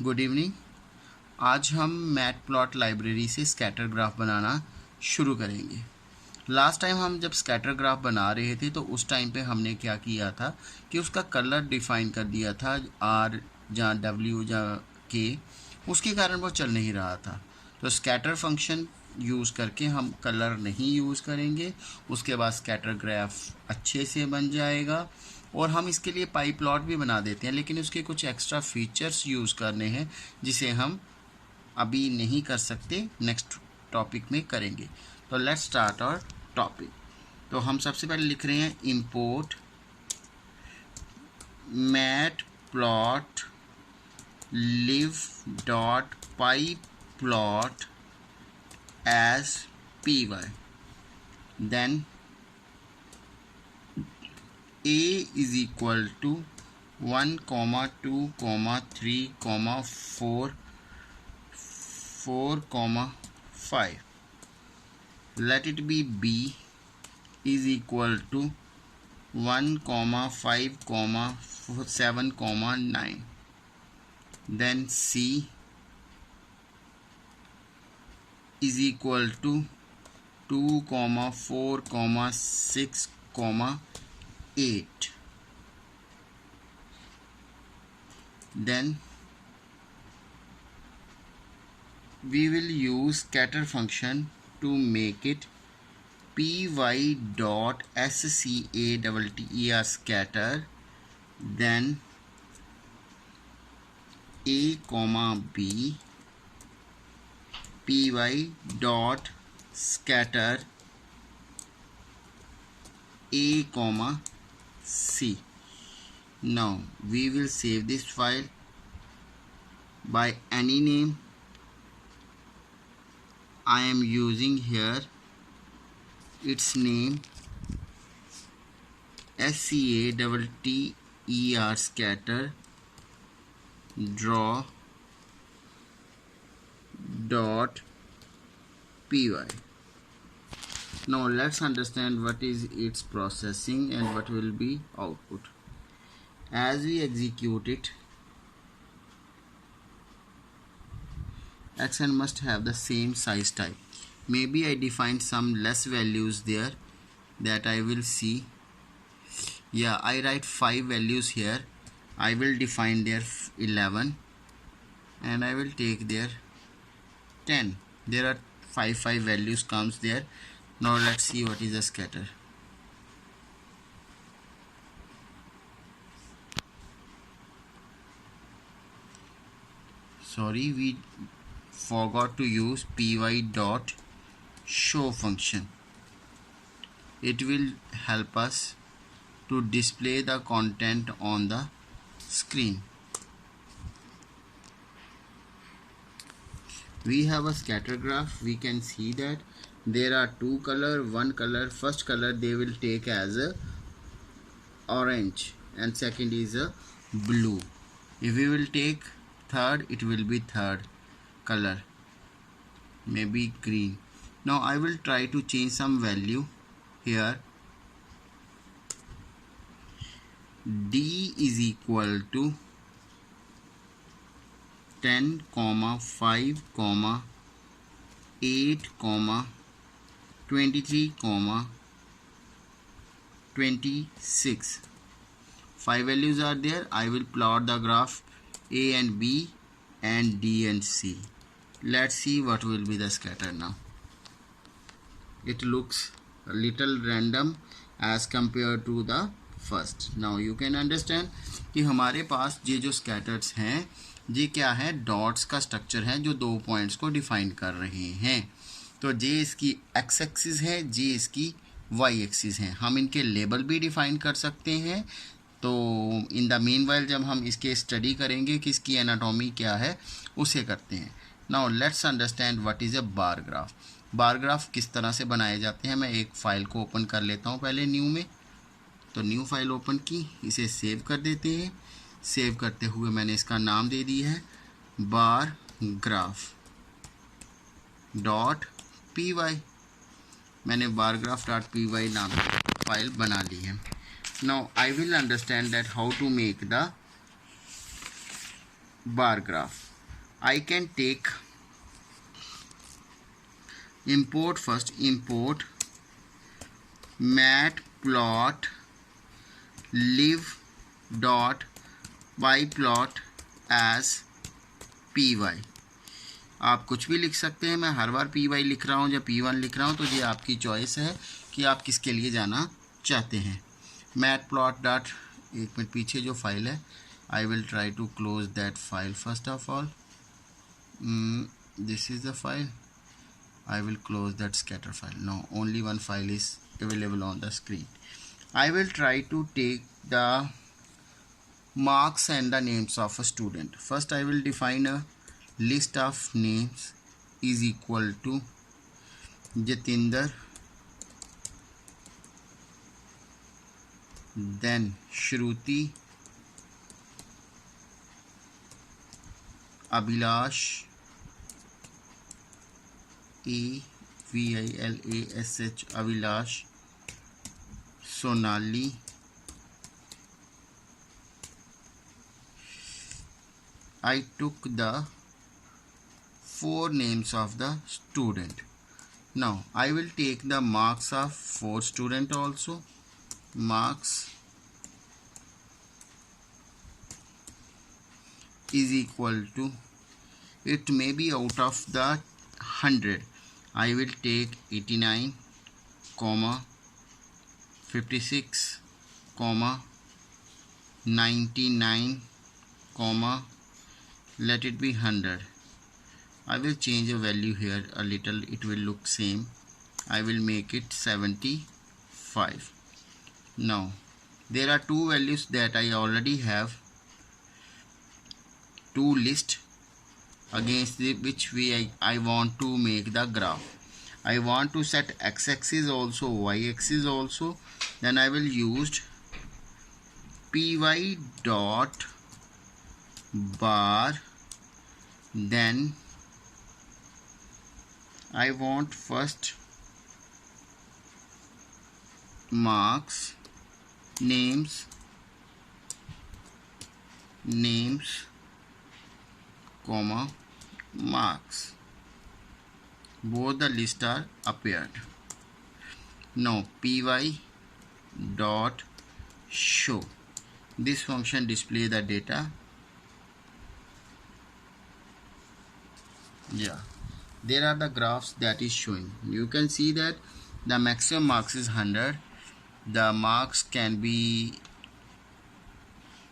Good evening. आज हम matplot library से स्कैटर ग्राफ बनाना शुरू करेंगे। लास्ट टाइम हम जब स्कैटर ग्राफ बना रहे थे तो उस टाइम पे हमने क्या किया था कि उसका कलर डिफ़ाइन कर दिया था, आर या डब्ल्यू या के, उसके कारण वो चल नहीं रहा था। तो स्कैटर फंक्शन यूज़ करके हम कलर नहीं यूज़ करेंगे, उसके बाद स्कैटर ग्राफ अच्छे से बन जाएगा। और हम इसके लिए पाई प्लॉट भी बना देते हैं, लेकिन उसके कुछ एक्स्ट्रा फीचर्स यूज़ करने हैं जिसे हम अभी नहीं कर सकते, नेक्स्ट टॉपिक में करेंगे। तो लेट्स स्टार्ट आवर टॉपिक। तो हम सबसे पहले लिख रहे हैं import matplotlib dot pyplot as P Y, then a is equal to 1, 2, 3, 4, 5. Let it be b is equal to 1, 5, 7, 9. Then c is equal to 2, 4, 6, 8. Then we will use scatter function to make it py dot scatter scatter, then a comma b py dot scatter a comma c. Now we will save this file by any name. I am using here its name scatter scatter draw dot py. Now let's understand what is its processing and what will be output. As we execute it, action must have the same size type. Maybe I defined some less values there that I will see. Yeah, I write 5 values here. I will define their 11 and I will take their 10. There are 5 values comes there. Now let's see what is a scatter. Sorry, we forgot to use py dot show function. It will help us to display the content on the screen. We have a scatter graph. We can see that there are two color, one color. First color they will take as a orange and second is a blue. If we will take third, it will be third color, maybe green. Now I will try to change some value here. D is equal to 10, 5, 8, 23, 26. 5 values are there. I will plot the graph A and B and D and C. Let's see what will be the scatter now. It looks a little random as compared to the first. Now you can understand कि हमारे पास ये जो scatters हैं ये क्या है, dots का structure है जो 2 पॉइंट्स को डिफाइन कर रहे हैं। तो ये इसकी एक्स एक्सिस है, ये इसकी वाई एक्सिस है। हम इनके लेबल भी डिफाइन कर सकते हैं। तो इन द मीनवाइल जब हम इसके स्टडी करेंगे कि इसकी एनाटॉमी क्या है उसे करते हैं। Now let's understand what is a bar graph. Bar graph किस तरह से बनाए जाते हैं, मैं एक फ़ाइल को ओपन कर लेता हूँ पहले न्यू में। तो न्यू फाइल ओपन की, इसे सेव कर देते हैं। सेव करते हुए मैंने इसका नाम दे दिया है bar graph dot P Y. मैंने bar graph dot P Y नाम फाइल बना ली है। Now I will understand that how to make the bar graph. I can take import first, import matplotlib.pyplot as py. आप कुछ भी लिख सकते हैं, मैं हर बार py लिख रहा हूँ या p1 लिख रहा हूँ, तो ये आपकी चॉइस है कि आप किसके लिए जाना चाहते हैं. matplot डॉट, एक मिनट, पीछे जो फाइल है, I will try to close that file first of all. This is the file. I will close that scatter file. No, only one file is available on the screen. I will try to take the marks and the names of a student. First I will define a list of names is equal to Jatinder, then Shruti, Abhilash, Avilash, Abhilash, Sonali, I took the 4 names of the student. Now I will take the marks of 4 student also. Marks is equal to, it may be out of the 100, I will take 89, 56, 99, let it be 100. I will change a value here a little, it will look same. I will make it 75. Now there are 2 values that I already have, 2 list against which I want to make the graph. I want to set x-axis also, y-axis also. Then I will use py dot bar. Then I want first marks, names, marks. Both the lists are appeared. Now py dot show. This function display the data. Yeah, there are the graphs that is showing. You can see that the maximum marks is 100. The marks can be,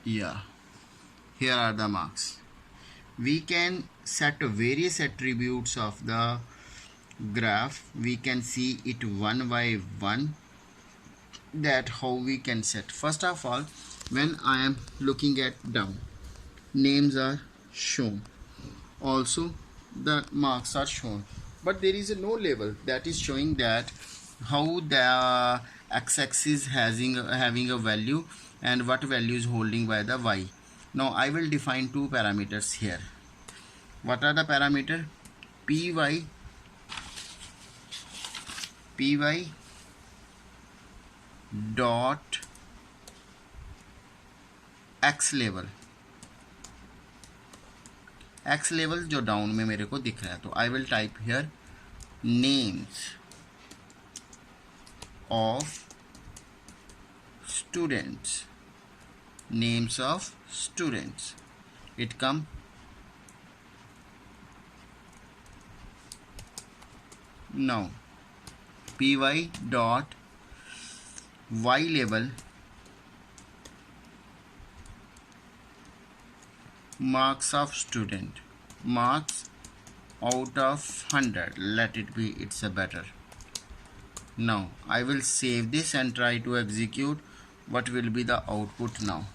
yeah, here are the marks. We can set various attributes of the graph. We can see it one by one, that how we can set. First of all, when I am looking at down, names are shown, also the marks are shown, but there is no label that is showing that how the x-axis having a value and what value is holding by the y. Now I will define 2 parameters here. What are the parameter? py dot x level जो down में मेरे को दिख रहा है, तो I will type here names of students, it come. Now py dot y label marks of student, marks out of 100, let it be, it's a better. Now I will save this and try to execute. What will be the output now?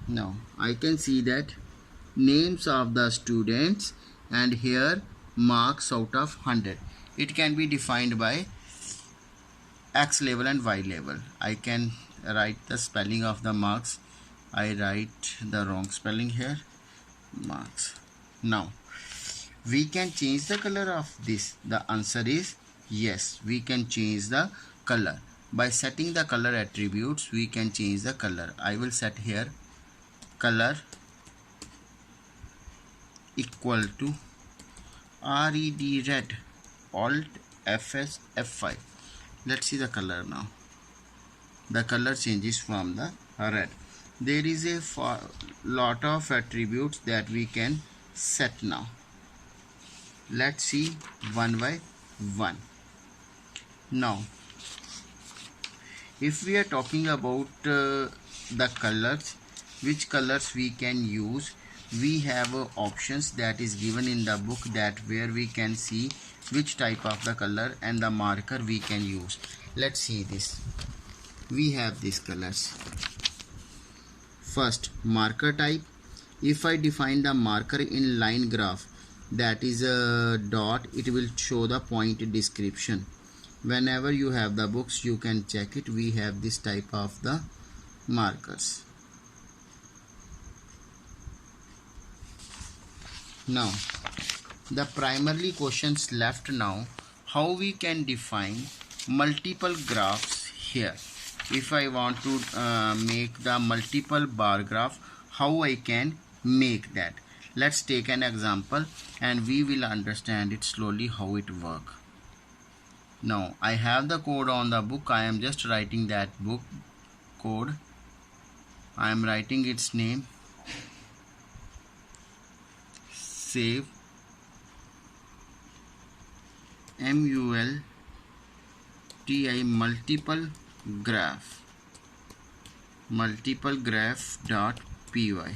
Now I can see that names of the students and here marks out of 100. It can be defined by x level and y level. I can write the spelling of the marks. I write the wrong spelling here, marks. Now we can change the color of this. The answer is yes, we can change the color. By setting the color attributes, we can change the color. I will set here color equal to red, red, alt fs f5. Let's see the color now. The color changes from the red. There is a lot of attributes that we can set now. Let's see one by one. Now if we are talking about the colors, which colors we can use, we have options that is given in the book, that where we can see which type of the color and the marker we can use. Let's see this. We have these colors. First, marker type. If I define the marker in line graph, that is a dot, it will show the point description. Whenever you have the books, you can check it. We have this type of the markers. Now the primarily questions left now, how we can define multiple graphs here. If I want to make the multiple bar graph, how I can make that. Let's take an example and we will understand it slowly how it works. Now I have the code on the book. I am just writing that book code. I am writing its name. Save multi multiple graph.py.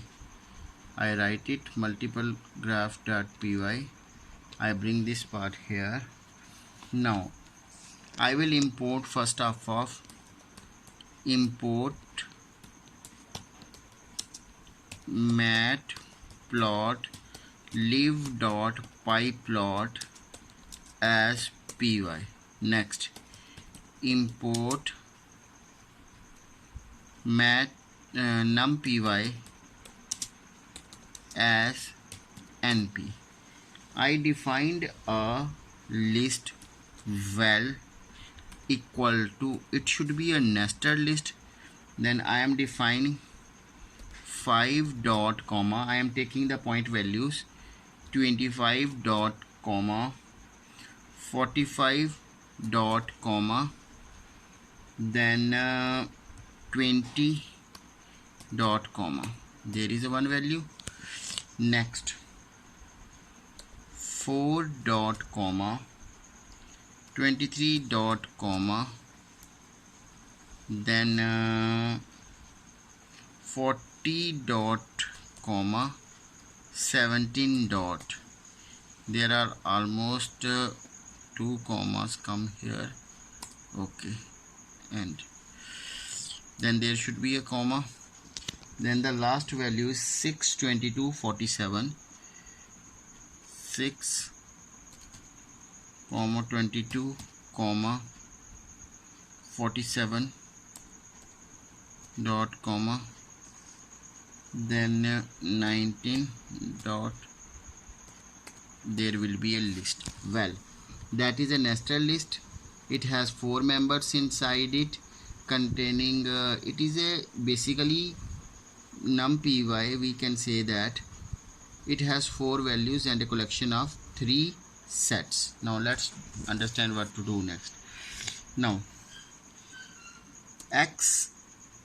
I write it multiple graph.py. I bring this part here. Now I will import, first of all, import matplotlib.pyplot as py. Next, import numpy as np. I defined a list val equal to, it should be a nested list. Then I am defining 5 dot comma, I am taking the point values 25 dot comma 45 dot comma, then 20 dot comma. There is a one value. Next, 4 dot comma 23 dot comma, then 40 dot comma 17 dot. There are almost 2 commas come here. Okay, and then there should be a comma. Then the last value is 6, 22, 47. 6 comma 22 comma 47 dot comma, then 19 dot. There will be a list. Well, that is a nested list. It has 4 members inside it, containing it is a basically numpy. We can say that it has 4 values and a collection of 3 sets. Now let's understand what to do next. Now x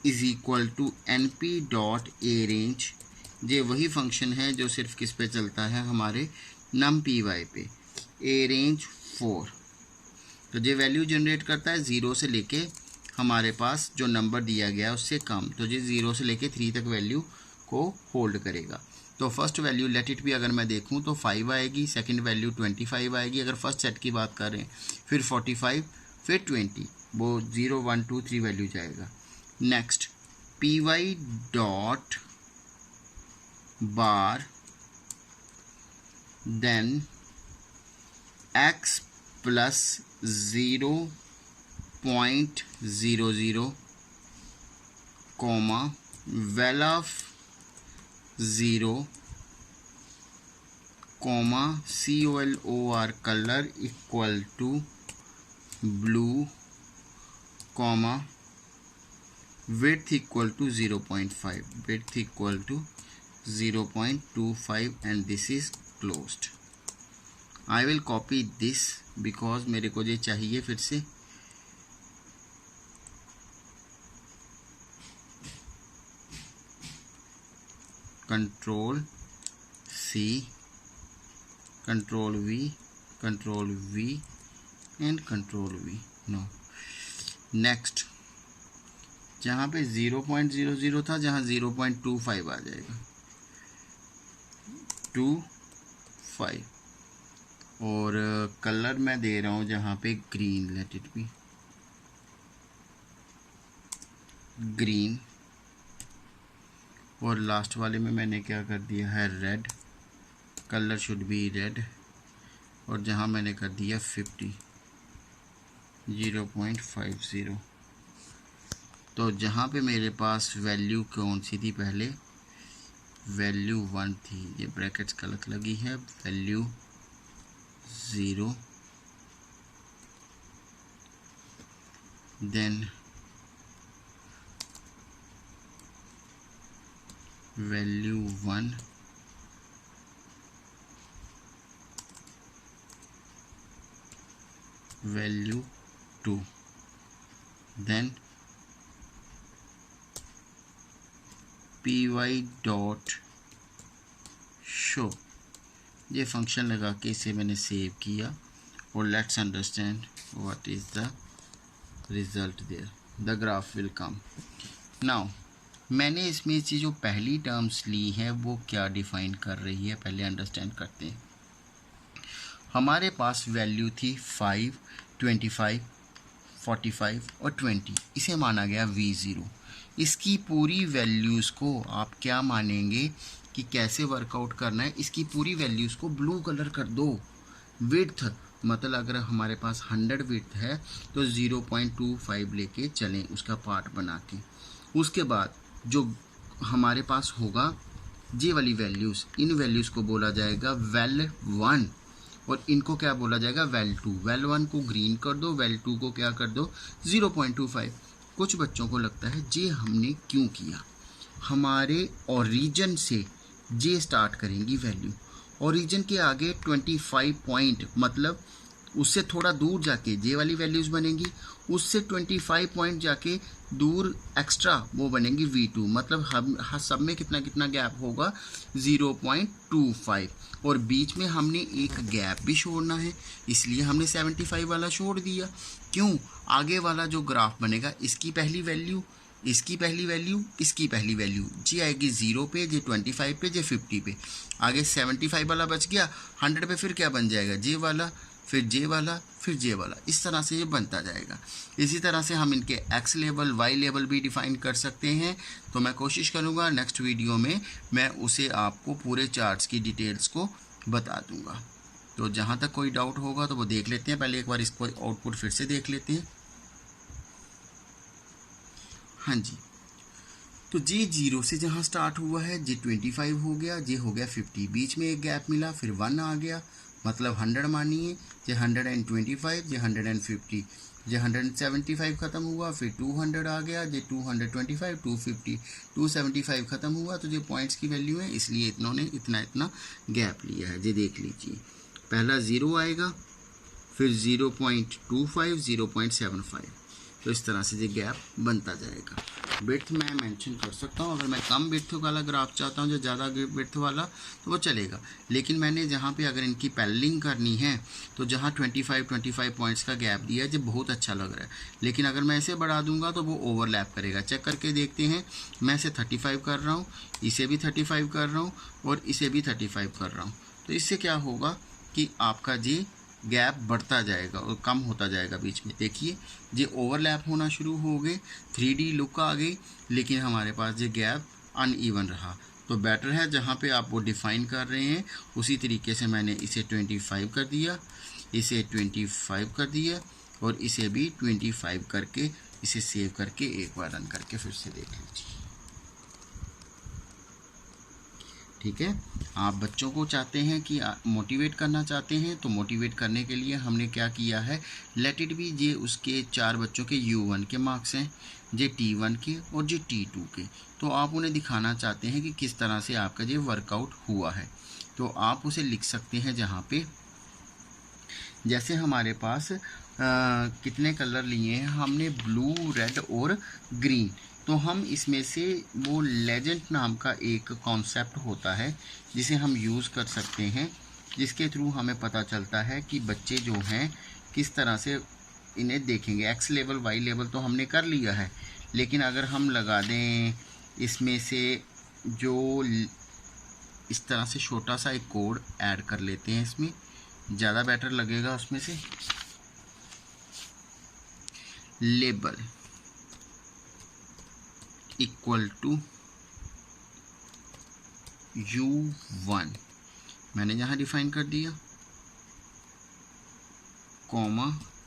is equal to np dot arange. ये वही function है जो सिर्फ किस पे चलता है, हमारे numpy पे, arange 4. तो ये वैल्यू जनरेट करता है 0 से लेके हमारे पास जो नंबर दिया गया उससे कम. तो ये 0 से लेके 3 तक वैल्यू को होल्ड करेगा. तो फर्स्ट वैल्यू लेट इट भी अगर मैं देखूं तो 5 आएगी, सेकंड वैल्यू 25 आएगी अगर फर्स्ट सेट की बात कर रहे हैं, फिर 45, फिर 20, वो 0 1 2 3 वैल्यू जाएगा. Next, py dot bar, then x plus 0.00 comma val of 0 comma color color equal to blue comma width equal to 0.5, width equal to 0.25, and this is closed. I will copy this because मेरे को ये चाहिए फिर से। Control C, control V and control V। No, next जहाँ पे 0.00 था, जहाँ 0.25 आ जाएगा, 25। और कलर मैं दे रहा हूँ जहाँ पे green, let it be green. और लास्ट वाले में मैंने क्या कर दिया है, red, colour should be red. और जहाँ मैंने कर दिया 50, 0.50। तो जहाँ पे मेरे पास वैल्यू कौन सी थी, पहले वैल्यू 1 थी, ये ब्रैकेट्स गलत लगी है, value 0, then value 1, value 2, then py dot show. ये फंक्शन लगा के इसे मैंने सेव किया और let's understand what is the result there. The graph will come now. मैंने इसमें से जो पहली टर्म्स ली है वो क्या डिफाइन कर रही है, पहले अंडरस्टैंड करते हैं। हमारे पास वैल्यू थी 5, 25, 45 और 20, इसे माना गया V0। इसकी पूरी वैल्यूज़ को आप क्या मानेंगे कि कैसे वर्कआउट करना है, इसकी पूरी वैल्यूज़ को ब्लू कलर कर दो। विड्थ मतलब अगर हमारे पास 100 विड्थ है तो 0.25 लेके चलें उसका पार्ट बना के। उसके बाद जो हमारे पास होगा ये वाली वैल्यूज़, इन वैल्यूज़ को बोला जाएगा वेल 1 और इनको क्या बोला जाएगा, वेल 2। वेल 1 को ग्रीन कर दो, वेल 2 को क्या कर दो, 0.25। कुछ बच्चों को लगता है जे हमने क्यों किया, हमारे ओरिजिन से जे स्टार्ट करेंगी वैल्यू, ओरिजिन के आगे 25 पॉइंट मतलब उससे थोड़ा दूर जाके जे वाली वैल्यूज़ बनेंगी, उससे 25 पॉइंट जाके दूर एक्स्ट्रा वो बनेंगी V2। मतलब हम सब में कितना कितना गैप होगा, 0.25। और बीच में हमने एक गैप भी छोड़ना है, इसलिए हमने 75 वाला छोड़ दिया। क्यों, आगे वाला जो ग्राफ बनेगा इसकी पहली वैल्यू, इसकी पहली वैल्यू, इसकी पहली वैल्यू जी आएगी 0 पे, जे 25 पे, जे 50 पे। आगे 75 वाला बच गया, 100 पे फिर क्या बन जाएगा, जे वाला, फिर जे वाला, फिर जे वाला। इस तरह से ये बनता जाएगा। इसी तरह से हम इनके एक्स लेवल, वाई लेवल भी डिफाइन कर सकते हैं। तो मैं कोशिश करूँगा नेक्स्ट वीडियो में मैं उसे आपको पूरे चार्ट्स की डिटेल्स को बता दूँगा। तो जहाँ तक कोई डाउट होगा तो वो देख लेते हैं। पहले एक बार इसको आउटपुट फिर से देख लेते हैं। हाँ जी, तो जे 0 से जहाँ स्टार्ट हुआ है, जे 25 हो गया, जे हो गया 50, बीच में एक गैप मिला, फिर 1 आ गया, मतलब 100 मानिए, जे 125, जे 150, जे 175 ख़त्म हुआ, फिर 200 आ गया, जे 225, 250, 275 ख़त्म हुआ। तो जो पॉइंट्स की वैल्यू है इसलिए इन्होंने इतना गैप लिया है। जे देख लीजिए, पहला 0 आएगा, फिर 0.25, 0.75। तो इस तरह से ये गैप बनता जाएगा। बिड्थ मैं मेंशन कर सकता हूँ, अगर मैं कम बिड्थ वाला ग्राफ चाहता हूँ, जो ज़्यादा बिड्थ वाला, तो वो चलेगा। लेकिन मैंने जहाँ पे अगर इनकी पैरेललिंग करनी है तो जहाँ 25 पॉइंट्स का गैप दिया है, जो बहुत अच्छा लग रहा है। लेकिन अगर मैं इसे बढ़ा दूंगा तो वो ओवरलैप करेगा। चेक करके देखते हैं, मैं इसे 35 कर रहा हूँ, इसे भी 35 कर रहा हूँ और इसे भी 35 कर रहा हूँ। तो इससे क्या होगा कि आपका जी गैप बढ़ता जाएगा और कम होता जाएगा बीच में। देखिए ये ओवरलैप होना शुरू हो गए, 3D लुक आ गई, लेकिन हमारे पास ये गैप अनइवन रहा। तो बेटर है जहाँ पे आप वो डिफ़ाइन कर रहे हैं उसी तरीके से मैंने इसे 25 कर दिया, इसे 25 कर दिया और इसे भी 25 करके इसे सेव करके एक बार रन करके फिर से देख लीजिए। ठीक है, आप बच्चों को चाहते हैं कि मोटिवेट करना चाहते हैं, तो मोटिवेट करने के लिए हमने क्या किया है, लेट इट बी जे उसके 4 बच्चों के U1 के मार्क्स हैं, जे T1 के और जे T2 के। तो आप उन्हें दिखाना चाहते हैं कि किस तरह से आपका ये वर्कआउट हुआ है। तो आप उसे लिख सकते हैं जहाँ पे, जैसे हमारे पास कितने कलर लिए हैं हमने, ब्लू, रेड और ग्रीन। तो हम इसमें से वो लेजेंड नाम का एक कॉन्सेप्ट होता है जिसे हम यूज़ कर सकते हैं, जिसके थ्रू हमें पता चलता है कि बच्चे जो हैं किस तरह से इन्हें देखेंगे। एक्स लेवल, वाई लेवल तो हमने कर लिया है, लेकिन अगर हम लगा दें इसमें से जो इस तरह से छोटा सा एक कोड ऐड कर लेते हैं, इसमें ज़्यादा बेटर लगेगा। उसमें से लेबल इक्वल टू U1 मैंने यहाँ डिफाइन कर दिया, comma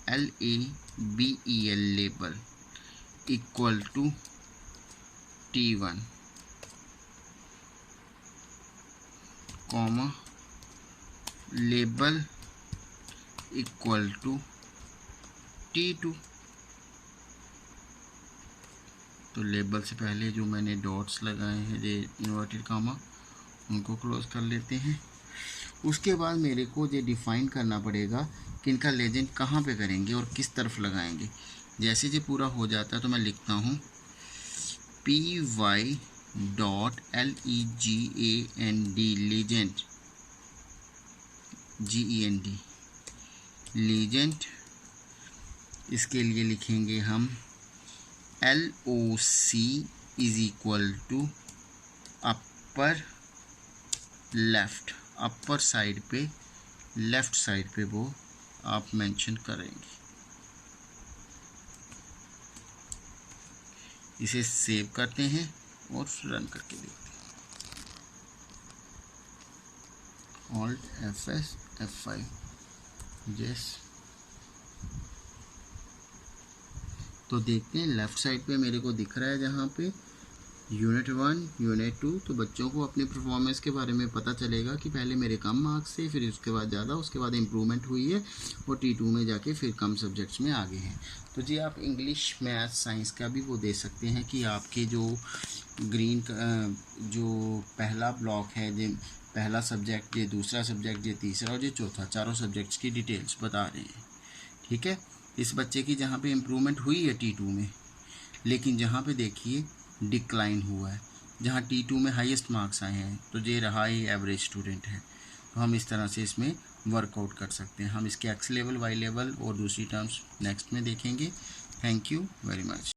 LABEL label equal to T1, comma label equal to T2। तो लेबल से पहले जो मैंने डॉट्स लगाए हैं, ये इन्वर्टेड कामा, उनको क्लोज कर लेते हैं। उसके बाद मेरे को ये डिफ़ाइन करना पड़ेगा कि इनका लेजेंड कहाँ पे करेंगे और किस तरफ लगाएंगे। जैसे ये पूरा हो जाता है तो मैं लिखता हूँ PY dot LEGAND legend, GEND legend. इसके लिए लिखेंगे हम LOC is equal to upper left, upper side पे, लेफ़्ट साइड पे वो आप मेंशन करेंगे। इसे सेव करते हैं और रन करके देखते हैं। Alt F5 yes. तो देखते हैं लेफ़्ट साइड पे मेरे को दिख रहा है जहाँ पे यूनिट 1, यूनिट 2। तो बच्चों को अपनी परफॉर्मेंस के बारे में पता चलेगा कि पहले मेरे कम मार्क्स थे, फिर उसके बाद ज़्यादा, उसके बाद इम्प्रूवमेंट हुई है और T2 में जाके फिर कम सब्जेक्ट्स में आगे हैं। तो जी आप इंग्लिश, मैथ, साइंस का भी वो दे सकते हैं कि आपके जो ग्रीन जो पहला ब्लॉक है, जो पहला सब्जेक्ट, ये दूसरा सब्जेक्ट, ये तीसरा और ये चौथा, चारों सब्जेक्ट्स की डिटेल्स बता रहे हैं। ठीक है। इस बच्चे की जहाँ पे इम्प्रूवमेंट हुई है T2 में, लेकिन जहाँ पे देखिए डिक्लाइन हुआ है, जहाँ T2 में हाईएस्ट मार्क्स आए हैं, तो ये रहा ही एवरेज स्टूडेंट है। तो हम इस तरह से इसमें वर्कआउट कर सकते हैं। हम इसके एक्स लेवल, वाई लेवल और दूसरी टर्म्स नेक्स्ट में देखेंगे। Thank you very much.